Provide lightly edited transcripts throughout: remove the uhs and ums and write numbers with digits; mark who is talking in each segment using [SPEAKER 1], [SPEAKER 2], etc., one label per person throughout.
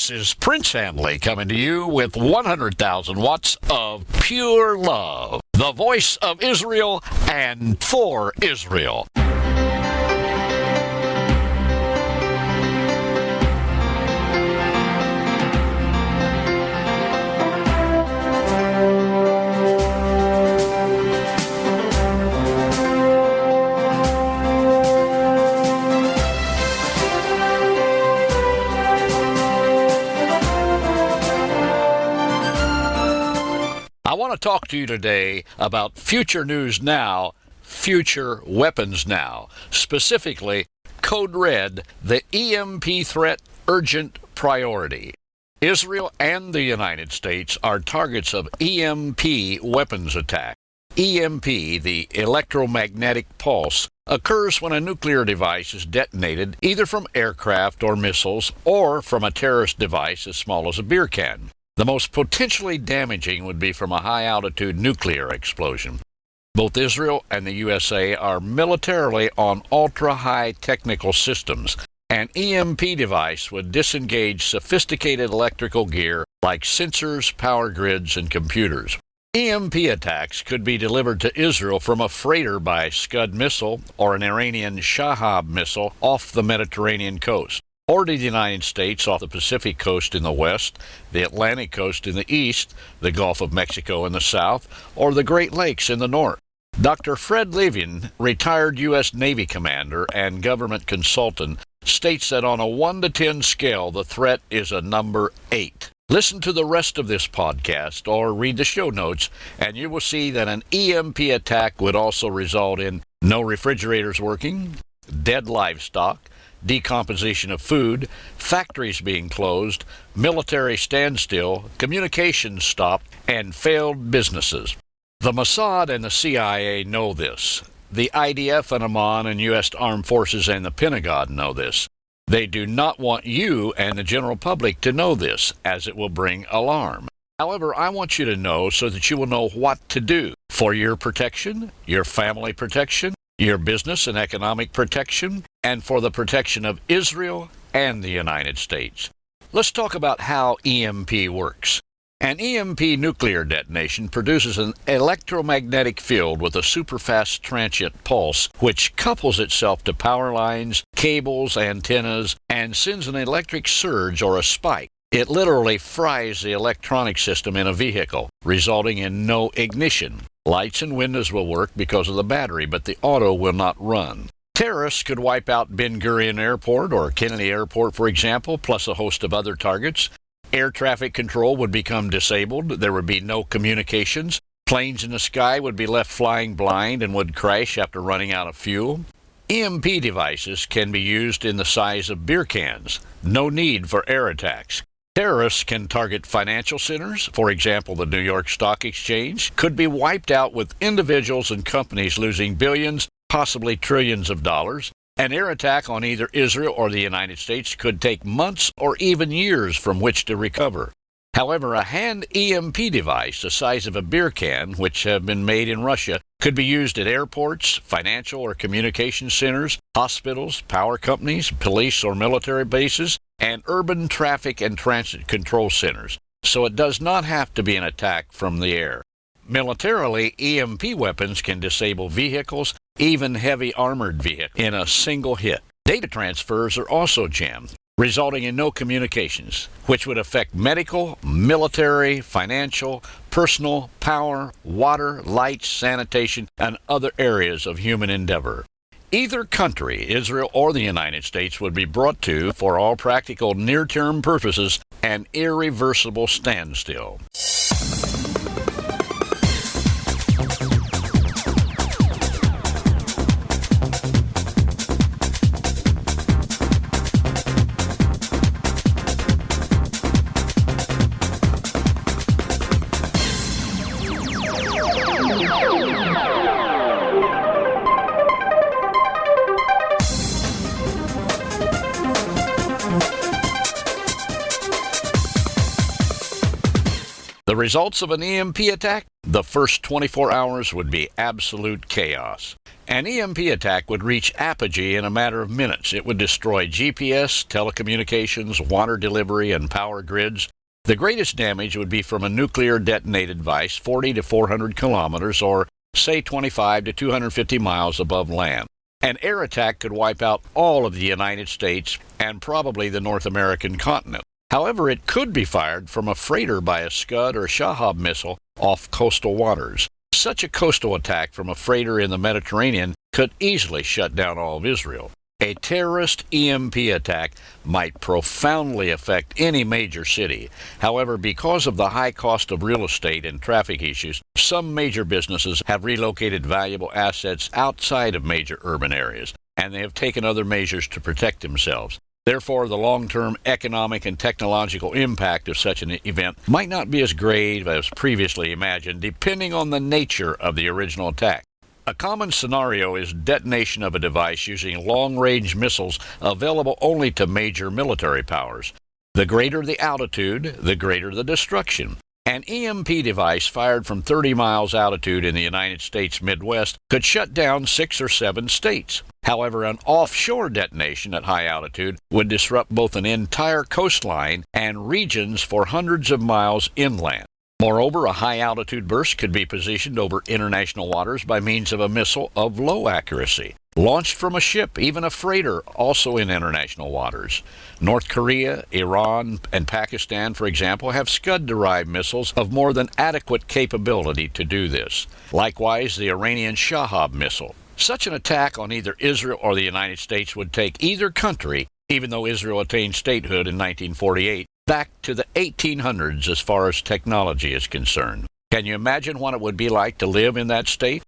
[SPEAKER 1] This is Prince Hanley coming to you with 100,000 watts of pure love. The voice of Israel and for Israel. I want to talk to you today about future news now, future weapons now. Specifically, Code Red, the EMP threat urgent priority. Israel and the United States are targets of EMP weapons attack. EMP, the Electro Magnetic Pulse, occurs when a nuclear device is detonated either from aircraft or missiles or from a terrorist device as small as a beer can. The most potentially damaging would be from a high-altitude nuclear explosion. Both Israel and the USA are militarily on ultra-high technical systems. An EMP device would disengage sophisticated electrical gear like sensors, power grids, and computers. EMP attacks could be delivered to Israel from a freighter by Scud Missile or an Iranian SHAHAB missile off the Mediterranean coast, or to the United States off the Pacific coast in the west, the Atlantic coast in the east, the Gulf of Mexico in the south, or the Great Lakes in the north. Dr. Fred Levin, retired U.S. Navy commander and government consultant, states that on a 1 to 10 scale, the threat is a number 8. Listen to the rest of this podcast or read the show notes, and you will see that an EMP attack would also result in no refrigerators working, dead livestock, decomposition of food, factories being closed, military standstill, communications stopped, and failed businesses. The Mossad and the CIA know this. The IDF and Amman and U.S. Armed Forces and the Pentagon know this. They do not want you and the general public to know this, as it will bring alarm. However, I want you to know so that you will know what to do for your protection, your family protection, your business and economic protection, and for the protection of Israel and the United States. Let's talk about how EMP works. An EMP nuclear detonation produces an electromagnetic field with a superfast transient pulse, which couples itself to power lines, cables, antennas, and sends an electric surge or a spike. It literally fries the electronic system in a vehicle, resulting in no ignition. Lights and windows will work because of the battery, but the auto will not run. Terrorists could wipe out Ben Gurion Airport or Kennedy Airport, for example, plus a host of other targets. Air traffic control would become disabled. There would be no communications. Planes in the sky would be left flying blind and would crash after running out of fuel. EMP devices can be used in the size of beer cans. No need for air attacks. Terrorists can target financial centers. For example, the New York Stock Exchange could be wiped out with individuals and companies losing billions, possibly trillions of dollars. An air attack on either Israel or the United States could take months or even years from which to recover. However, a hand EMP device the size of a beer can, which have been made in Russia, could be used at airports, financial or communication centers, hospitals, power companies, police or military bases, and urban traffic and transit control centers. So it does not have to be an attack from the air. Militarily, EMP weapons can disable vehicles, even heavy armored vehicles, in a single hit. Data transfers are also jammed, resulting in no communications, which would affect medical, military, financial, personal, power, water, lights, sanitation, and other areas of human endeavor. Either country, Israel or the United States, would be brought to, for all practical near-term purposes, an irreversible standstill. The results of an EMP attack? The first 24 hours would be absolute chaos. An EMP attack would reach apogee in a matter of minutes. It would destroy GPS, telecommunications, water delivery, and power grids. The greatest damage would be from a nuclear detonated device 40 to 400 kilometers, or say 25 to 250 miles above land. An air attack could wipe out all of the United States and probably the North American continent. However, it could be fired from a freighter by a Scud or SHAHAB missile off coastal waters. Such a coastal attack from a freighter in the Mediterranean could easily shut down all of Israel. A terrorist EMP attack might profoundly affect any major city. However, because of the high cost of real estate and traffic issues, some major businesses have relocated valuable assets outside of major urban areas, and they have taken other measures to protect themselves. Therefore, the long-term economic and technological impact of such an event might not be as grave as previously imagined, depending on the nature of the original attack. A common scenario is detonation of a device using long-range missiles available only to major military powers. The greater the altitude, the greater the destruction. An EMP device fired from 30 miles altitude in the United States Midwest could shut down 6 or 7 states. However, an offshore detonation at high altitude would disrupt both an entire coastline and regions for hundreds of miles inland. Moreover, a high-altitude burst could be positioned over international waters by means of a missile of low accuracy, launched from a ship, even a freighter, also in international waters. North Korea, Iran, and Pakistan, for example, have Scud-derived missiles of more than adequate capability to do this. Likewise, the Iranian SHAHAB missile. Such an attack on either Israel or the United States would take either country, even though Israel attained statehood in 1948, back to the 1800s as far as technology is concerned. Can you imagine what it would be like to live in that state?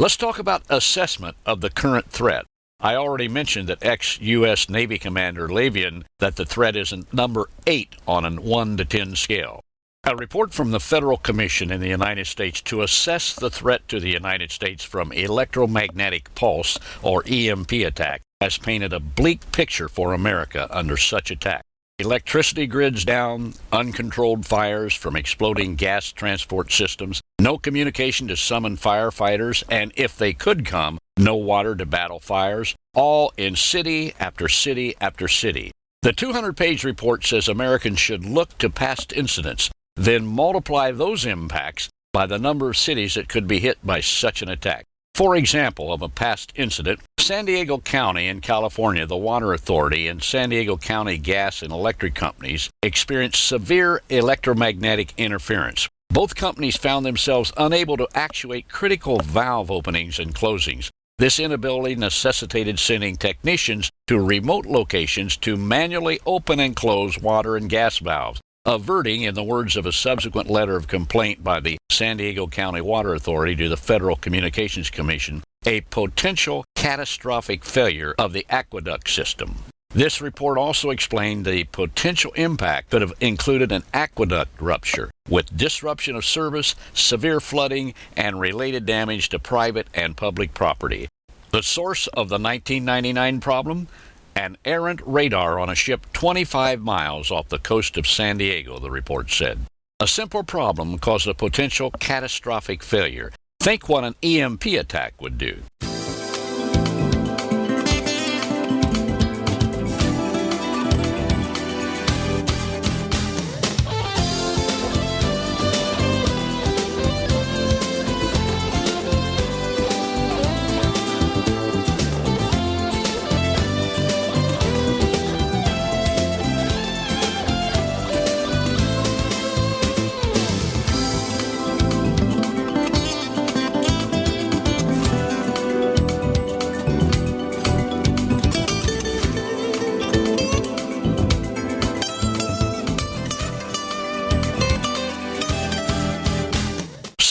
[SPEAKER 1] Let's talk about assessment of the current threat. I already mentioned that ex-U.S. Navy Commander Laden that the threat is number 8 on a 1 to 10 scale. A report from the Federal Commission in the United States to assess the threat to the United States from electromagnetic pulse, or EMP attack, has painted a bleak picture for America under such attack. Electricity grids down, uncontrolled fires from exploding gas transport systems, no communication to summon firefighters, and if they could come, no water to battle fires, all in city after city after city. The 200-page report says Americans should look to past incidents, then multiply those impacts by the number of cities that could be hit by such an attack. For example, of a past incident, San Diego County in California, the Water Authority, and San Diego County Gas and Electric Companies experienced severe electromagnetic interference. Both companies found themselves unable to actuate critical valve openings and closings. This inability necessitated sending technicians to remote locations to manually open and close water and gas valves, averting, in the words of a subsequent letter of complaint by the San Diego County Water Authority to the Federal Communications Commission, a potential catastrophic failure of the aqueduct system. This report also explained the potential impact could have included an aqueduct rupture, with disruption of service, severe flooding, and related damage to private and public property. The source of the 1999 problem? An errant radar on a ship 25 miles off the coast of San Diego, the report said. A simple problem caused a potential catastrophic failure. Think what an EMP attack would do.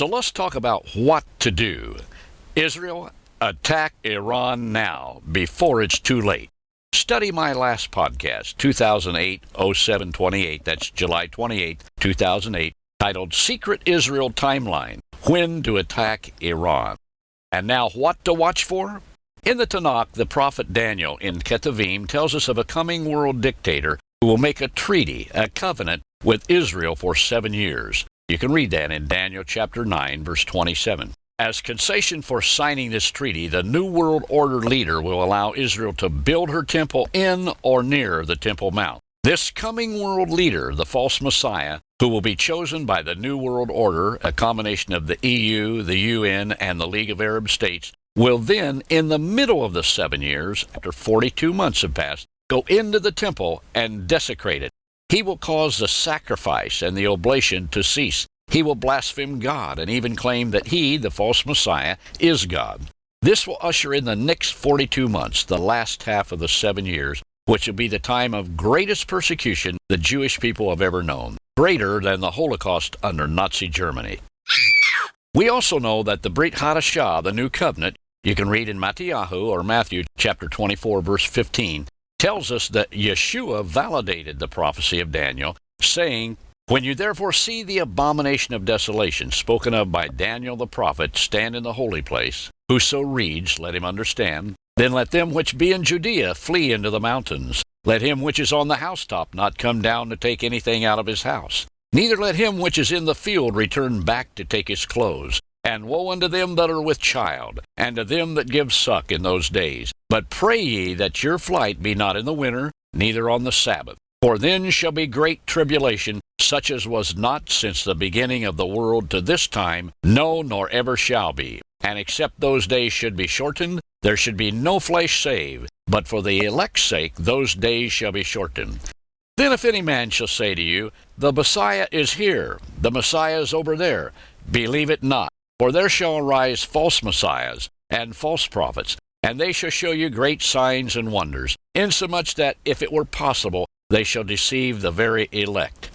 [SPEAKER 1] So let's talk about what to do. Israel, attack Iran now, before it's too late. Study my last podcast, 2008-07-28, that's July 28, 2008, titled Secret Israel Timeline, When to Attack Iran. And now what to watch for? In the Tanakh, the prophet Daniel in Ketuvim tells us of a coming world dictator who will make a treaty, a covenant, with Israel for 7 years. You can read that in Daniel chapter 9, verse 27. As concession for signing this treaty, the New World Order leader will allow Israel to build her temple in or near the Temple Mount. This coming world leader, the false Messiah, who will be chosen by the New World Order, a combination of the EU, the UN, and the League of Arab States, will then, in the middle of the 7 years, after 42 months have passed, go into the temple and desecrate it. He will cause the sacrifice and the oblation to cease. He will blaspheme God and even claim that he, the false Messiah, is God. This will usher in the next 42 months, the last half of the 7 years, which will be the time of greatest persecution the Jewish people have ever known, greater than the Holocaust under Nazi Germany. We also know that the Brit Hadashah, the New Covenant, you can read in Matthew chapter 24, verse 15, tells us that Yeshua validated the prophecy of Daniel, saying, "When you therefore see the abomination of desolation spoken of by Daniel the prophet stand in the holy place, whoso reads, let him understand. Then let them which be in Judea flee into the mountains. Let him which is on the housetop not come down to take anything out of his house. Neither let him which is in the field return back to take his clothes. And woe unto them that are with child, and to them that give suck in those days. But pray ye that your flight be not in the winter, neither on the Sabbath. For then shall be great tribulation, such as was not since the beginning of the world to this time, no, nor ever shall be. And except those days should be shortened, there should be no flesh saved. But for the elect's sake those days shall be shortened. Then if any man shall say to you, the Messiah is here, the Messiah is over there, believe it not. For there shall arise false messiahs and false prophets, and they shall show you great signs and wonders, insomuch that, if it were possible, they shall deceive the very elect.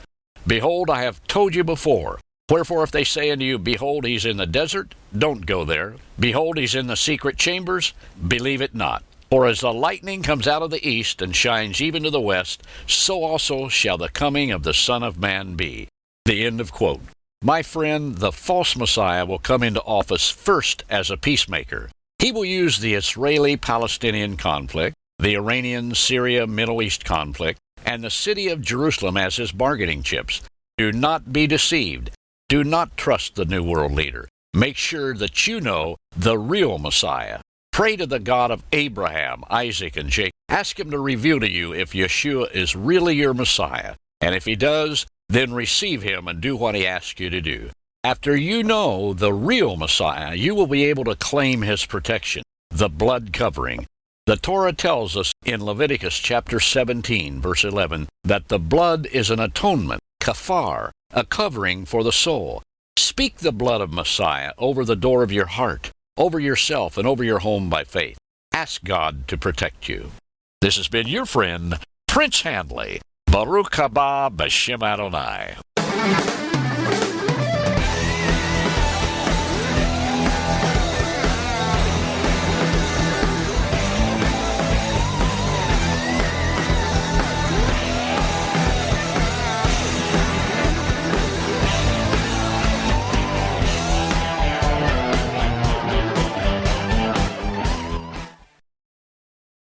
[SPEAKER 1] Behold, I have told you before. Wherefore if they say unto you, behold, he's in the desert, don't go there. Behold, he's in the secret chambers, believe it not. For as the lightning comes out of the east and shines even to the west, so also shall the coming of the Son of Man be." The end of quote. My friend, the false Messiah will come into office first as a peacemaker. He will use the Israeli-Palestinian conflict, the Iranian-Syria-Middle East conflict, and the city of Jerusalem as his bargaining chips. Do not be deceived. Do not trust the New World leader. Make sure that you know the real Messiah. Pray to the God of Abraham, Isaac, and Jacob. Ask him to reveal to you if Yeshua is really your Messiah. And if he does, then receive him and do what he asks you to do. After you know the real Messiah, you will be able to claim his protection, the blood covering. The Torah tells us in Leviticus chapter 17, verse 11, that the blood is an atonement, kafar, a covering for the soul. Speak the blood of Messiah over the door of your heart, over yourself, and over your home by faith. Ask God to protect you. This has been your friend, Prince Handley. Baruch haba b'shem Adonai.